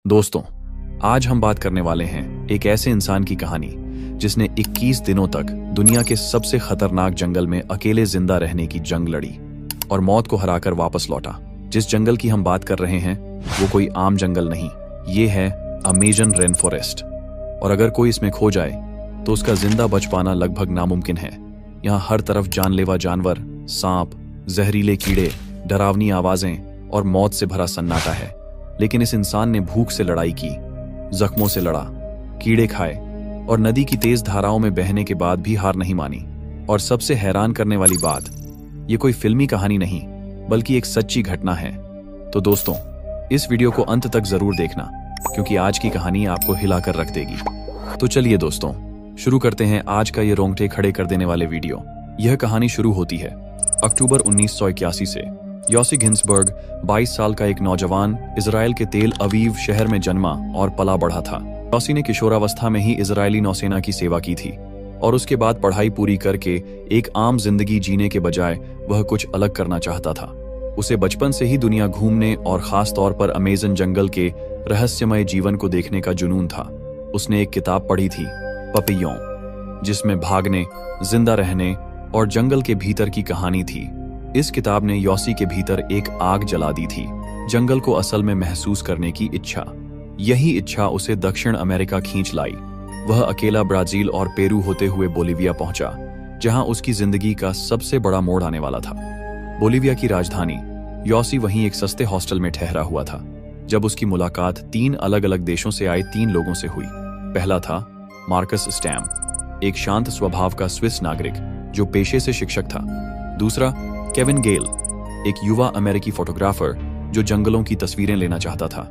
दोस्तों, आज हम बात करने वाले हैं एक ऐसे इंसान की कहानी जिसने 21 दिनों तक दुनिया के सबसे खतरनाक जंगल में अकेले जिंदा रहने की जंग लड़ी और मौत को हराकर वापस लौटा। जिस जंगल की हम बात कर रहे हैं वो कोई आम जंगल नहीं, ये है अमेजन रेन फॉरेस्ट। और अगर कोई इसमें खो जाए तो उसका जिंदा बच पाना लगभग नामुमकिन है। यहाँ हर तरफ जानलेवा जानवर, सांप, जहरीले कीड़े, डरावनी आवाजें और मौत से भरा सन्नाटा है। लेकिन इस इंसान ने भूख से लड़ाई की, जख्मों से लड़ा, कीड़े खाए और नदी की तेज धाराओं में बहने के बाद भी हार नहीं मानी। और सबसे हैरान करने वाली बात, ये कोई फिल्मी कहानी नहीं बल्कि एक सच्ची घटना है। तो दोस्तों, इस वीडियो को अंत तक जरूर देखना क्योंकि आज की कहानी आपको हिलाकर रख देगी। तो चलिए दोस्तों, शुरू करते हैं आज का ये रोंगटे खड़े कर देने वाले वीडियो। यह कहानी शुरू होती है अक्टूबर 1981 से। योसी गिन्सबर्ग 22 साल का एक नौजवान इजराइल के तेल अवीव शहर में जन्मा और पला बढ़ा था। योसी ने किशोरावस्था में ही इजरायली नौसेना की सेवा की थी और उसके बाद पढ़ाई पूरी करके एक आम जिंदगी जीने के बजाय वह कुछ अलग करना चाहता था। उसे बचपन से ही दुनिया घूमने और खास तौर पर अमेजन जंगल के रहस्यमय जीवन को देखने का जुनून था। उसने एक किताब पढ़ी थी, पपियों, जिसमें भागने, जिंदा रहने और जंगल के भीतर की कहानी थी। इस किताब ने योसी के भीतर एक आग जला दी थी, जंगल को असल में महसूस करने की इच्छा। यही इच्छा उसे दक्षिण अमेरिका खींच लाई। वह अकेला ब्राजील और पेरू होते हुए बोलिविया पहुंचा, जहां उसकी जिंदगी का सबसे बड़ा मोड़ आने वाला था। बोलिविया की राजधानी, योसी वहीं एक सस्ते हॉस्टल में ठहरा हुआ था जब उसकी मुलाकात 3 अलग अलग देशों से आए 3 लोगों से हुई। पहला था मार्कस स्टैम, एक शांत स्वभाव का स्विस नागरिक जो पेशे से शिक्षक था। दूसरा केविन गेल, एक युवा अमेरिकी फोटोग्राफर जो जंगलों की तस्वीरें लेना चाहता था।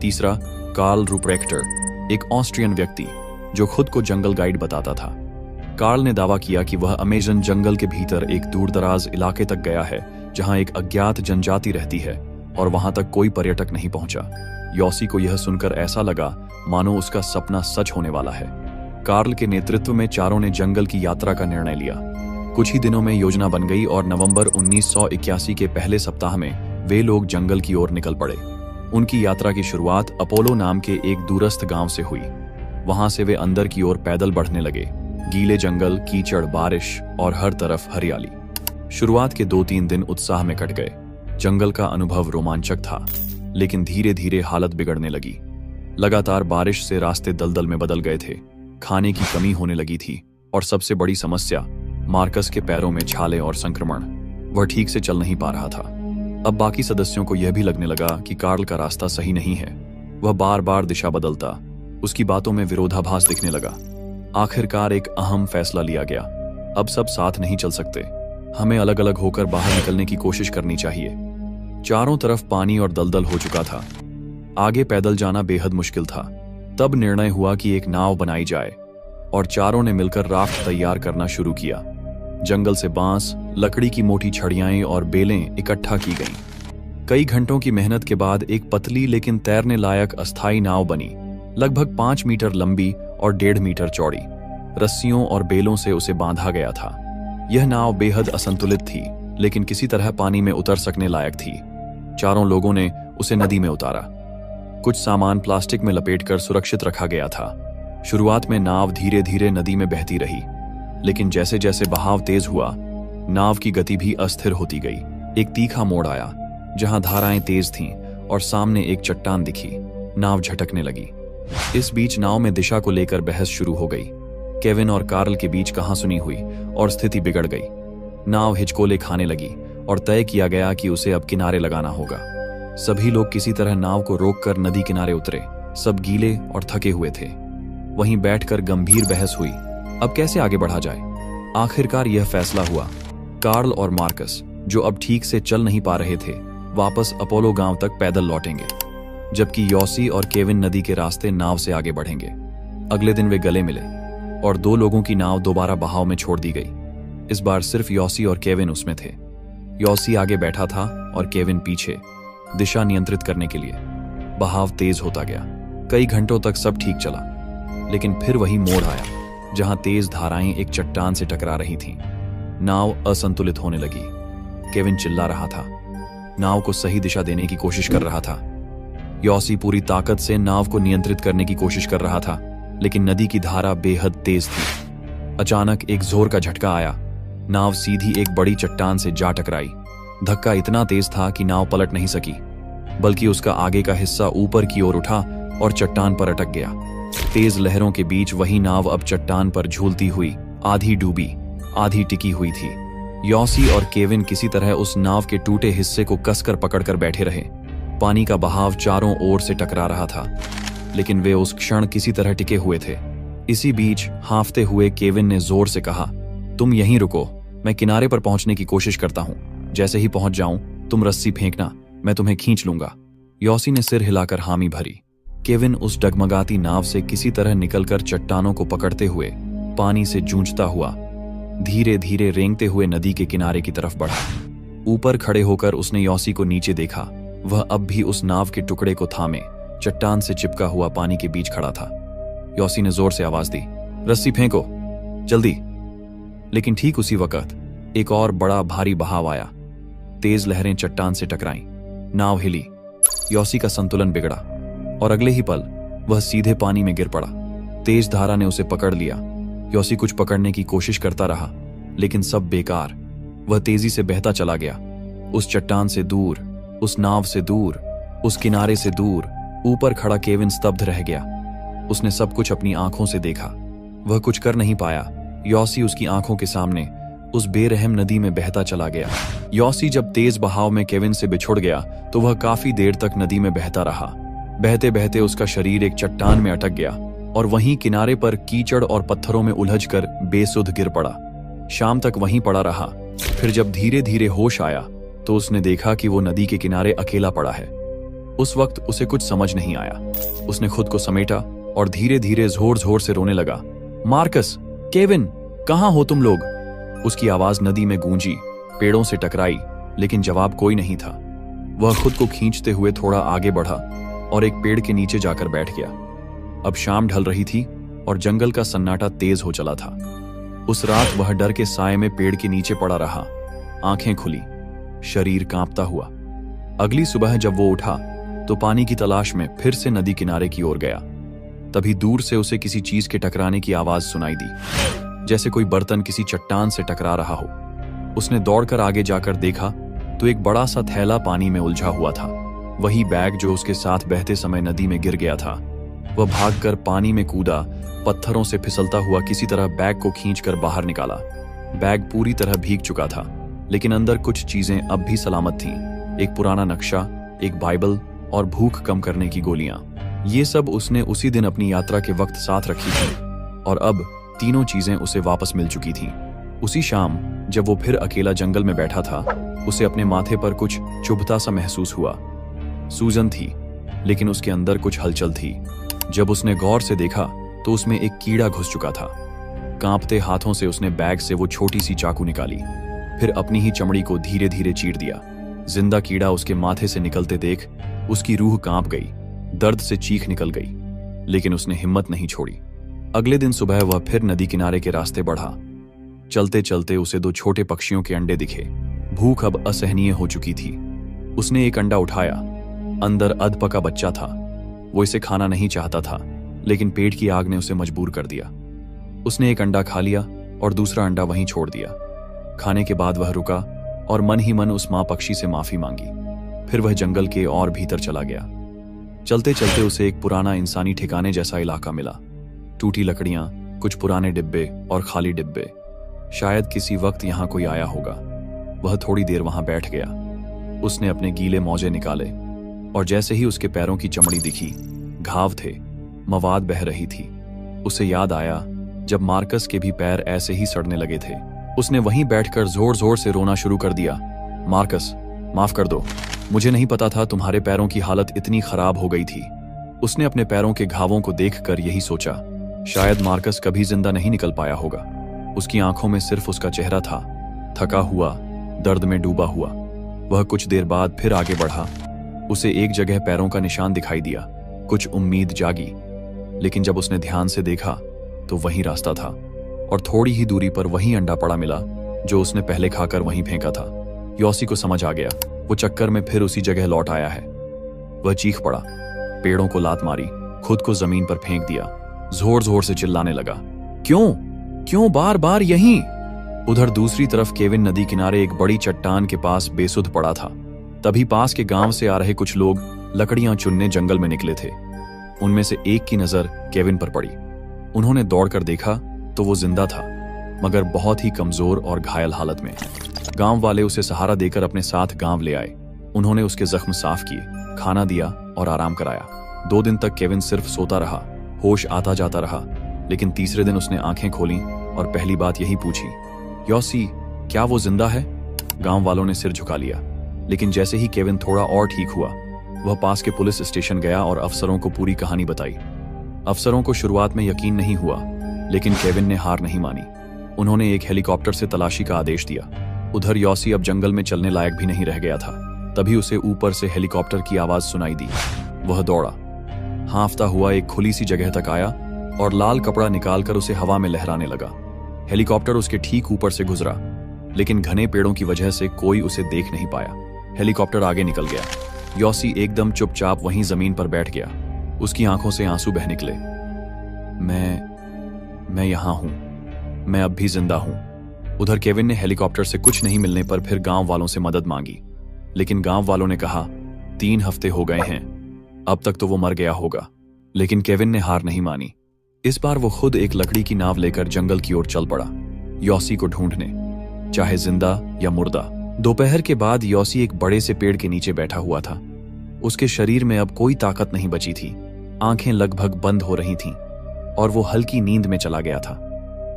तीसरा कार्ल रूप्रेक्टर, एक ऑस्ट्रियन व्यक्ति जो खुद को जंगल गाइड बताता था। कार्ल ने दावा किया कि वह अमेजन जंगल के भीतर एक दूरदराज इलाके तक गया है जहां एक अज्ञात जनजाति रहती है और वहां तक कोई पर्यटक नहीं पहुंचा। योसी को यह सुनकर ऐसा लगा मानो उसका सपना सच होने वाला है। कार्ल के नेतृत्व में चारों ने जंगल की यात्रा का निर्णय लिया। कुछ ही दिनों में योजना बन गई और नवंबर 1981 के पहले सप्ताह में वे लोग जंगल की ओर निकल पड़े। उनकी यात्रा की शुरुआत अपोलो नाम के एक दूरस्थ गांव से हुई। वहां से वे अंदर की ओर पैदल बढ़ने लगे। गीले जंगल, कीचड़, बारिश और हर तरफ हरियाली। शुरुआत के 2-3 दिन उत्साह में कट गए। जंगल का अनुभव रोमांचक था, लेकिन धीरे धीरे हालत बिगड़ने लगी। लगातार बारिश से रास्ते दलदल में बदल गए थे, खाने की कमी होने लगी थी और सबसे बड़ी समस्या मार्कस के पैरों में छाले और संक्रमण। वह ठीक से चल नहीं पा रहा था। अब बाकी सदस्यों को यह भी लगने लगा कि कार्ल का रास्ता सही नहीं है। वह बार बार दिशा बदलता, उसकी बातों में विरोधाभास दिखने लगा। आखिरकार एक अहम फैसला लिया गया, अब सब साथ नहीं चल सकते, हमें अलग अलग होकर बाहर निकलने की कोशिश करनी चाहिए। चारों तरफ पानी और दलदल हो चुका था, आगे पैदल जाना बेहद मुश्किल था। तब निर्णय हुआ कि एक नाव बनाई जाए और चारों ने मिलकर राफ्ट तैयार करना शुरू किया। जंगल से बांस, लकड़ी की मोटी छड़ियाएं और बेलें इकट्ठा की गईं। कई घंटों की मेहनत के बाद एक पतली लेकिन तैरने लायक अस्थायी नाव बनी, लगभग 5 मीटर लंबी और 1.5 मीटर चौड़ी। रस्सियों और बेलों से उसे बांधा गया था। यह नाव बेहद असंतुलित थी, लेकिन किसी तरह पानी में उतर सकने लायक थी। चारों लोगों ने उसे नदी में उतारा। कुछ सामान प्लास्टिक में लपेटकर सुरक्षित रखा गया था। शुरुआत में नाव धीरे धीरे नदी में बहती रही, लेकिन जैसे जैसे बहाव तेज हुआ, नाव की गति भी अस्थिर होती गई। एक तीखा मोड़ आया जहां धाराएं तेज थीं और सामने एक चट्टान दिखी। नाव झटकने लगी। इस बीच नाव में दिशा को लेकर बहस शुरू हो गई। केविन और कार्ल के बीच कहासुनी हुई और स्थिति बिगड़ गई। नाव हिचकोले खाने लगी और तय किया गया कि उसे अब किनारे लगाना होगा। सभी लोग किसी तरह नाव को रोककर नदी किनारे उतरे। सब गीले और थके हुए थे। वहीं बैठकर गंभीर बहस हुई, अब कैसे आगे बढ़ा जाए। आखिरकार यह फैसला हुआ, कार्ल और मार्कस, जो अब ठीक से चल नहीं पा रहे थे, वापस अपोलो गांव तक पैदल लौटेंगे, जबकि योसी और केविन नदी के रास्ते नाव से आगे बढ़ेंगे। अगले दिन वे गले मिले और 2 लोगों की नाव दोबारा बहाव में छोड़ दी गई। इस बार सिर्फ योसी और केविन उसमें थे। योसी आगे बैठा था और केविन पीछे, दिशा नियंत्रित करने के लिए। बहाव तेज होता गया। कई घंटों तक सब ठीक चला, लेकिन फिर वही मोड़ आया जहां तेज धाराएं एक चट्टान से टकरा रही थीं। नाव असंतुलित होने लगी। केविन चिल्ला रहा था, नाव को सही दिशा देने की कोशिश कर रहा था। यॉसी पूरी ताकत से नाव को नियंत्रित करने की कोशिश कर रहा था, लेकिन नदी की धारा बेहद तेज थी। अचानक एक जोर का झटका आया। नाव सीधी एक बड़ी चट्टान से जा टकराई। धक्का इतना तेज था कि नाव पलट नहीं सकी, बल्कि उसका आगे का हिस्सा ऊपर की ओर उठा और चट्टान पर अटक गया। तेज लहरों के बीच वही नाव अब चट्टान पर झूलती हुई आधी डूबी आधी टिकी हुई थी। यॉसी और केविन किसी तरह उस नाव के टूटे हिस्से को कसकर पकड़कर बैठे रहे। पानी का बहाव चारों ओर से टकरा रहा था, लेकिन वे उस क्षण किसी तरह टिके हुए थे। इसी बीच हांफते हुए केविन ने जोर से कहा, तुम यहीं रुको, मैं किनारे पर पहुंचने की कोशिश करता हूं। जैसे ही पहुंच जाऊं तुम रस्सी फेंकना, मैं तुम्हें खींच लूंगा। यॉसी ने सिर हिलाकर हामी भरी। केविन उस डगमगाती नाव से किसी तरह निकलकर चट्टानों को पकड़ते हुए पानी से जूझता हुआ धीरे धीरे रेंगते हुए नदी के किनारे की तरफ बढ़ा। ऊपर खड़े होकर उसने यॉसी को नीचे देखा। वह अब भी उस नाव के टुकड़े को थामे चट्टान से चिपका हुआ पानी के बीच खड़ा था। यॉसी ने जोर से आवाज दी, रस्सी फेंको, जल्दी। लेकिन ठीक उसी वक्त एक और बड़ा भारी बहाव आया। तेज लहरें चट्टान से टकराईं, नाव हिली, यॉसी का संतुलन बिगड़ा और अगले ही पल वह सीधे पानी में गिर पड़ा। तेज धारा ने उसे पकड़ लिया। यॉसी कुछ पकड़ने की कोशिश करता रहा, लेकिन सब बेकार। वह तेजी से बहता चला गया, उस चट्टान से दूर, उस नाव से दूर, उस किनारे से दूर। ऊपर खड़ा केविन स्तब्ध रह गया। उसने सब कुछ अपनी आंखों से देखा। वह कुछ कर नहीं पाया। यॉसी उसकी आंखों के सामने उस बेरहम नदी में बहता चला गया। यॉसी जब तेज बहाव में केविन से बिछुड़ गया तो वह काफी देर तक नदी में बहता रहा। बहते बहते उसका शरीर एक चट्टान में अटक गया और वहीं किनारे पर कीचड़ और पत्थरों में उलझकर बेसुध गिर पड़ा। शाम तक वहीं पड़ा रहा। फिर जब धीरे धीरे होश आया तो उसने देखा कि वो नदी के किनारे अकेला पड़ा है। उस वक्त उसे कुछ समझ नहीं आया। उसने खुद को समेटा और धीरे धीरे जोर जोर से रोने लगा। मार्कस, केविन, कहाँ हो तुम लोग? उसकी आवाज नदी में गूंजी, पेड़ों से टकराई, लेकिन जवाब कोई नहीं था। वह खुद को खींचते हुए थोड़ा आगे बढ़ा और एक पेड़ के नीचे जाकर बैठ गया। अब शाम ढल रही थी और जंगल का सन्नाटा तेज हो चला था। उस रात वह डर के साए में पेड़ के नीचे पड़ा रहा, आंखें खुली, शरीर कांपता हुआ। अगली सुबह जब वो उठा तो पानी की तलाश में फिर से नदी किनारे की ओर गया। तभी दूर से उसे किसी चीज के टकराने की आवाज सुनाई दी, जैसे कोई बर्तन किसी चट्टान से टकरा रहा हो। उसने दौड़कर आगे जाकर देखा तो एक बड़ा सा थैला पानी में उलझा हुआ था। वही बैग जो उसके साथ बहते समय नदी में गिर गया था। वह भागकर पानी में कूदा, पत्थरों से फिसलता हुआ किसी तरह बैग को खींचकर बाहर निकाला। बैग पूरी तरह भीग चुका था, लेकिन अंदर कुछ चीजें अब भी सलामत थीं। एक पुराना नक्शा, एक बाइबल और भूख कम करने की गोलियां। ये सब उसने उसी दिन अपनी यात्रा के वक्त साथ रखी थी और अब तीनों चीजें उसे वापस मिल चुकी थीं। उसी शाम जब वो फिर अकेला जंगल में बैठा था, उसे अपने माथे पर कुछ चुभता सा महसूस हुआ। सूजन थी, लेकिन उसके अंदर कुछ हलचल थी। जब उसने गौर से देखा तो उसमें एक कीड़ा घुस चुका था। कांपते हाथों से उसने बैग से वो छोटी सी चाकू निकाली, फिर अपनी ही चमड़ी को धीरे धीरे चीर दिया। जिंदा कीड़ा उसके माथे से निकलते देख उसकी रूह कांप गई, दर्द से चीख निकल गई, लेकिन उसने हिम्मत नहीं छोड़ी। अगले दिन सुबह वह फिर नदी किनारे के रास्ते बढ़ा। चलते चलते उसे दो छोटे पक्षियों के अंडे दिखे। भूख अब असहनीय हो चुकी थी। उसने एक अंडा उठाया, अंदर अधपका बच्चा था। वो इसे खाना नहीं चाहता था, लेकिन पेट की आग ने उसे मजबूर कर दिया। उसने एक अंडा खा लिया और दूसरा अंडा वहीं छोड़ दिया। खाने के बाद वह रुका और मन ही मन उस मां पक्षी से माफी मांगी। फिर वह जंगल के और भीतर चला गया। चलते चलते उसे एक पुराना इंसानी ठिकाने जैसा इलाका मिला। टूटी लकड़ियां, कुछ पुराने डिब्बे और खाली डिब्बे। शायद किसी वक्त यहां कोई आया होगा। वह थोड़ी देर वहां बैठ गया। उसने अपने गीले मोजे निकाले और जैसे ही उसके पैरों की चमड़ी दिखी, घाव थे, मवाद बह रही थी। उसे याद आया जब मार्कस के भी पैर ऐसे ही सड़ने लगे थे। उसने वहीं बैठकर जोर जोर से रोना शुरू कर दिया। मार्कस, माफ कर दो, मुझे नहीं पता था तुम्हारे पैरों की हालत इतनी खराब हो गई थी। उसने अपने पैरों के घावों को देखकर यही सोचा, शायद मार्कस कभी जिंदा नहीं निकल पाया होगा। उसकी आंखों में सिर्फ उसका चेहरा था, थका हुआ, दर्द में डूबा हुआ। वह कुछ देर बाद फिर आगे बढ़ा। उसे एक जगह पैरों का निशान दिखाई दिया। कुछ उम्मीद जागी, लेकिन जब उसने ध्यान से देखा तो वही रास्ता था और थोड़ी ही दूरी पर वही अंडा पड़ा मिला जो उसने पहले खाकर वहीं फेंका था। यॉसी को समझ आ गया, वो चक्कर में फिर उसी जगह लौट आया है। वह चीख पड़ा, पेड़ों को लात मारी, खुद को जमीन पर फेंक दिया, जोर जोर से चिल्लाने लगा, क्यों क्यों बार बार यहीं। उधर दूसरी तरफ केविन नदी किनारे एक बड़ी चट्टान के पास बेसुध पड़ा था। तभी पास के गांव से आ रहे कुछ लोग लकड़ियां चुनने जंगल में निकले थे। उनमें से एक की नजर केविन पर पड़ी। उन्होंने दौड़कर देखा तो वो जिंदा था, मगर बहुत ही कमजोर और घायल हालत में। गांव वाले उसे सहारा देकर अपने साथ गांव ले आए। उन्होंने उसके जख्म साफ किए, खाना दिया और आराम कराया। 2 दिन तक केविन सिर्फ सोता रहा, होश आता जाता रहा। लेकिन तीसरे दिन उसने आंखें खोली और पहली बात यही पूछी, योसी क्या वो जिंदा है? गांव वालों ने सिर झुका लिया। लेकिन जैसे ही केविन थोड़ा और ठीक हुआ, वह पास के पुलिस स्टेशन गया और अफसरों को पूरी कहानी बताई। अफसरों को शुरुआत में यकीन नहीं हुआ, लेकिन केविन ने हार नहीं मानी। उन्होंने एक हेलीकॉप्टर से तलाशी का आदेश दिया। उधर योसी अब जंगल में चलने लायक भी नहीं रह गया था। तभी उसे ऊपर से हेलीकॉप्टर की आवाज सुनाई दी। वह दौड़ा, हांफता हुआ एक खुली सी जगह तक आया और लाल कपड़ा निकालकर उसे हवा में लहराने लगा। हेलीकॉप्टर उसके ठीक ऊपर से गुजरा, लेकिन घने पेड़ों की वजह से कोई उसे देख नहीं पाया। हेलीकॉप्टर आगे निकल गया। योसी एकदम चुपचाप वहीं जमीन पर बैठ गया। उसकी आंखों से आंसू बह निकले। मैं यहां हूं, मैं अब भी जिंदा हूं। उधर केविन ने हेलीकॉप्टर से कुछ नहीं मिलने पर फिर गांव वालों से मदद मांगी, लेकिन गांव वालों ने कहा 3 हफ्ते हो गए हैं, अब तक तो वो मर गया होगा। लेकिन केविन ने हार नहीं मानी। इस बार वो खुद एक लकड़ी की नाव लेकर जंगल की ओर चल पड़ा, योसी को ढूंढने, चाहे जिंदा या मुर्दा। दोपहर के बाद योसी एक बड़े से पेड़ के नीचे बैठा हुआ था। उसके शरीर में अब कोई ताकत नहीं बची थी, आंखें लगभग बंद हो रही थीं और वो हल्की नींद में चला गया था।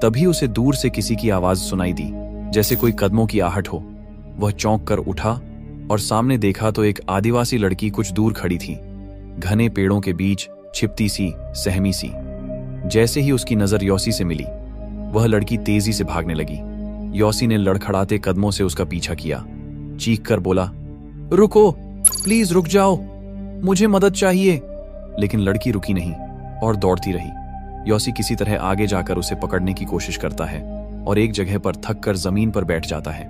तभी उसे दूर से किसी की आवाज सुनाई दी, जैसे कोई कदमों की आहट हो। वह चौंक कर उठा और सामने देखा तो एक आदिवासी लड़की कुछ दूर खड़ी थी, घने पेड़ों के बीच छिपती सी, सहमी सी। जैसे ही उसकी नजर योसी से मिली, वह लड़की तेजी से भागने लगी। योसी ने लड़खड़ाते कदमों से उसका पीछा किया, चीख कर बोला, रुको, प्लीज रुक जाओ, मुझे मदद चाहिए। लेकिन लड़की रुकी नहीं और दौड़ती रही। योसी किसी तरह आगे जाकर उसे पकड़ने की कोशिश करता है और एक जगह पर थक कर जमीन पर बैठ जाता है।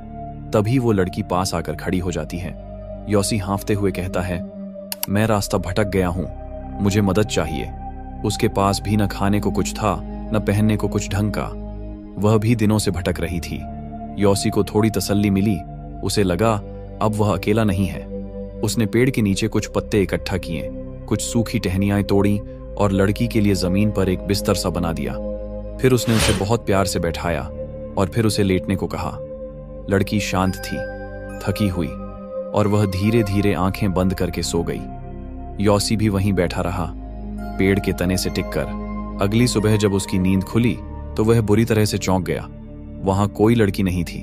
तभी वो लड़की पास आकर खड़ी हो जाती है। योसी हांफते हुए कहता है, मैं रास्ता भटक गया हूं, मुझे मदद चाहिए। उसके पास भी न खाने को कुछ था, न पहनने को कुछ ढंग का। वह भी दिनों से भटक रही थी। योसी को थोड़ी तसल्ली मिली। उसे लगा अब वह अकेला नहीं है। उसने पेड़ के नीचे कुछ पत्ते इकट्ठा किए, कुछ सूखी टहनियां तोड़ी और लड़की के लिए जमीन पर एक बिस्तर सा बना दिया। फिर उसने उसे बहुत प्यार से बैठाया और फिर उसे लेटने को कहा। लड़की शांत थी, थकी हुई, और वह धीरे धीरे आंखें बंद करके सो गई। योसी भी वहीं बैठा रहा, पेड़ के तने से टिककर। अगली सुबह जब उसकी नींद खुली तो वह बुरी तरह से चौंक गया। वहां कोई लड़की नहीं थी,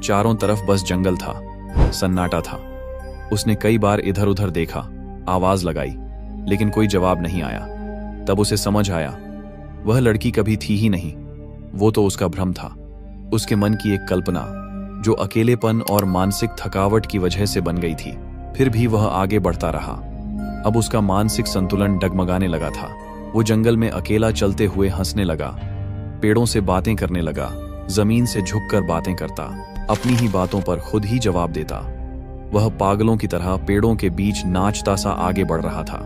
चारों तरफ बस जंगल था, सन्नाटा था। उसने कई बार इधर उधर देखा, आवाज लगाई, लेकिन कोई जवाब नहीं आया। तब उसे समझ आया, वह लड़की कभी थी ही नहीं, वो तो उसका भ्रम था, उसके मन की एक कल्पना जो अकेलेपन और मानसिक थकावट की वजह से बन गई थी। फिर भी वह आगे बढ़ता रहा। अब उसका मानसिक संतुलन डगमगाने लगा था। वो जंगल में अकेला चलते हुए हंसने लगा, पेड़ों से बातें करने लगा, जमीन से झुककर बातें करता, अपनी ही बातों पर खुद ही जवाब देता। वह पागलों की तरह पेड़ों के बीच नाचता सा आगे बढ़ रहा था।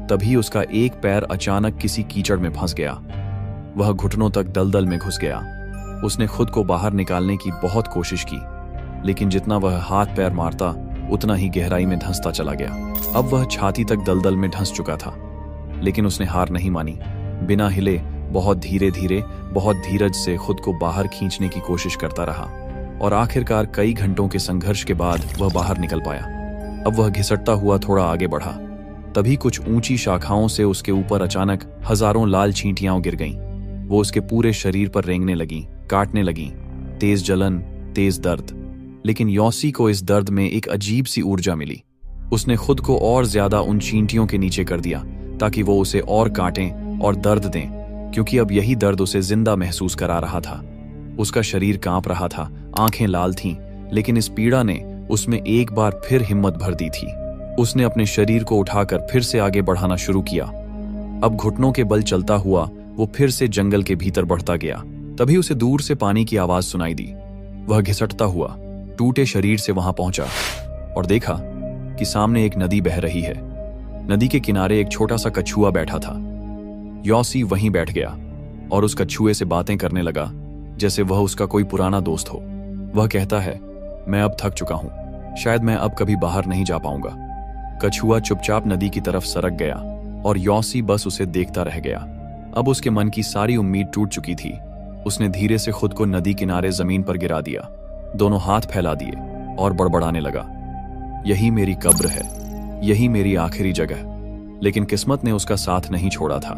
तभी उसका एक पैर अचानक किसी कीचड़ में फंस गया। वह घुटनों तक दलदल में घुस गया। उसने खुद को बाहर निकालने की बहुत कोशिश की, लेकिन जितना वह हाथ पैर मारता उतना ही गहराई में धंसता चला गया। अब वह छाती तक दलदल में धंस चुका था, लेकिन उसने हार नहीं मानी। बिना हिले बहुत धीरे धीरे, बहुत धीरज से खुद को बाहर खींचने की कोशिश करता रहा और आखिरकार कई घंटों के संघर्ष के बाद वह बाहर निकल पाया। अब वह घिसटता हुआ थोड़ा आगे बढ़ा। तभी कुछ ऊंची शाखाओं से उसके ऊपर अचानक हजारों लाल चींटियां गिर गईं। वो उसके पूरे शरीर पर रेंगने लगीं, काटने लगीं। तेज जलन, तेज दर्द। लेकिन योसी को इस दर्द में एक अजीब सी ऊर्जा मिली। उसने खुद को और ज्यादा उन चींटियों के नीचे कर दिया ताकि वो उसे और काटें और दर्द दें, क्योंकि अब यही दर्द उसे जिंदा महसूस करा रहा था। उसका शरीर कांप रहा था, आंखें लाल थीं, लेकिन इस पीड़ा ने उसमें एक बार फिर हिम्मत भर दी थी। उसने अपने शरीर को उठाकर फिर से आगे बढ़ाना शुरू किया। अब घुटनों के बल चलता हुआ वो फिर से जंगल के भीतर बढ़ता गया। तभी उसे दूर से पानी की आवाज सुनाई दी। वह घिसटता हुआ टूटे शरीर से वहां पहुंचा और देखा कि सामने एक नदी बह रही है। नदी के किनारे एक छोटा सा कछुआ बैठा था। यॉसी वहीं बैठ गया और उस कछुए से बातें करने लगा जैसे वह उसका कोई पुराना दोस्त हो। वह कहता है, मैं अब थक चुका हूं, शायद मैं अब कभी बाहर नहीं जा पाऊंगा। कछुआ चुपचाप नदी की तरफ सरक गया और यॉसी बस उसे देखता रह गया। अब उसके मन की सारी उम्मीद टूट चुकी थी। उसने धीरे से खुद को नदी किनारे जमीन पर गिरा दिया, दोनों हाथ फैला दिए और बड़बड़ाने लगा, यही मेरी कब्र है, यही मेरी आखिरी जगह। लेकिन किस्मत ने उसका साथ नहीं छोड़ा था।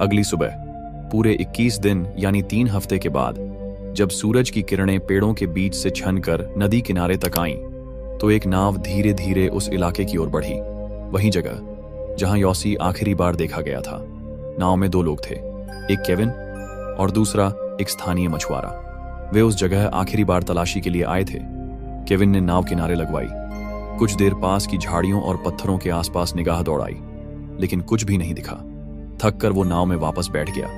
अगली सुबह पूरे 21 दिन यानी 3 हफ्ते के बाद जब सूरज की किरणें पेड़ों के बीच से छनकर नदी किनारे तक आईं, तो एक नाव धीरे धीरे उस इलाके की ओर बढ़ी, वही जगह जहां यॉसी आखिरी बार देखा गया था। नाव में 2 लोग थे, एक केविन और दूसरा एक स्थानीय मछुआरा। वे उस जगह आखिरी बार तलाशी के लिए आए थे। केविन ने नाव किनारे लगवाई, कुछ देर पास की झाड़ियों और पत्थरों के आसपास निगाह दौड़ाई, लेकिन कुछ भी नहीं दिखा। थक कर वो नाव में वापस बैठ गया।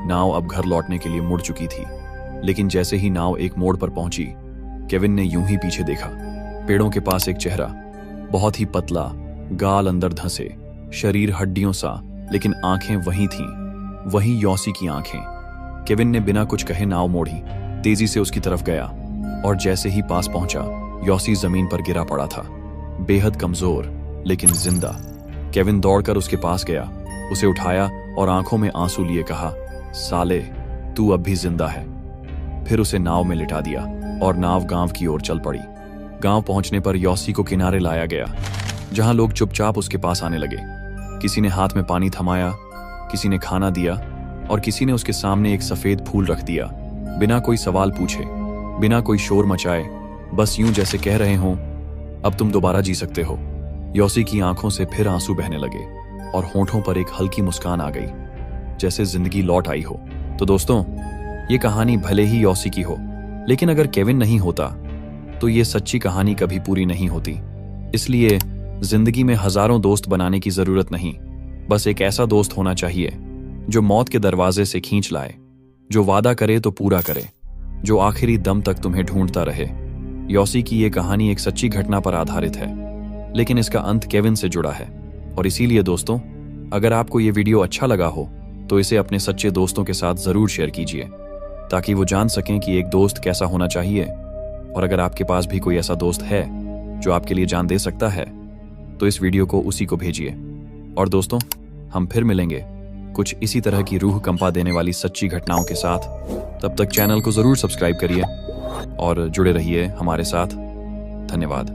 नाव अब घर लौटने के लिए मुड़ चुकी थी, लेकिन जैसे ही नाव एक मोड़ पर पहुंची, केविन ने यूं ही पीछे देखा। पेड़ों के पास एक चेहरा, बहुत ही पतला, गाल अंदर धंसे, शरीर हड्डियों सा, लेकिन आंखें वही थीं, वही यॉसी की आंखें। केविन ने बिना कुछ कहे नाव मोड़ी, तेजी से उसकी तरफ गया और जैसे ही पास पहुंचा, यॉसी जमीन पर गिरा पड़ा था, बेहद कमजोर लेकिन जिंदा। केविन दौड़कर उसके पास गया, उसे उठाया और आंखों में आंसू लिए कहा, साले, तू अब भी जिंदा है। फिर उसे नाव में लिटा दिया और नाव गांव की ओर चल पड़ी। गांव पहुंचने पर यॉसी को किनारे लाया गया, जहां लोग चुपचाप उसके पास आने लगे। किसी ने हाथ में पानी थमाया, किसी ने खाना दिया और किसी ने उसके सामने एक सफेद फूल रख दिया, बिना कोई सवाल पूछे, बिना कोई शोर मचाए, बस यूं जैसे कह रहे हों, अब तुम दोबारा जी सकते हो। यॉसी की आंखों से फिर आंसू बहने लगे और होंठों पर एक हल्की मुस्कान आ गई, जैसे जिंदगी लौट आई हो। तो दोस्तों, ये कहानी भले ही यॉसी की हो, लेकिन अगर केविन नहीं होता तो ये सच्ची कहानी कभी पूरी नहीं होती। इसलिए जिंदगी में हजारों दोस्त बनाने की जरूरत नहीं, बस एक ऐसा दोस्त होना चाहिए जो मौत के दरवाजे से खींच लाए, जो वादा करे तो पूरा करे, जो आखिरी दम तक तुम्हें ढूंढता रहे। यॉसी की ये कहानी एक सच्ची घटना पर आधारित है, लेकिन इसका अंत केविन से जुड़ा है। और इसीलिए दोस्तों, अगर आपको ये वीडियो अच्छा लगा हो तो इसे अपने सच्चे दोस्तों के साथ जरूर शेयर कीजिए, ताकि वो जान सकें कि एक दोस्त कैसा होना चाहिए। और अगर आपके पास भी कोई ऐसा दोस्त है जो आपके लिए जान दे सकता है, तो इस वीडियो को उसी को भेजिए। और दोस्तों, हम फिर मिलेंगे कुछ इसी तरह की रूह कंपा देने वाली सच्ची घटनाओं के साथ। तब तक चैनल को जरूर सब्सक्राइब करिए और जुड़े रहिए हमारे साथ। धन्यवाद।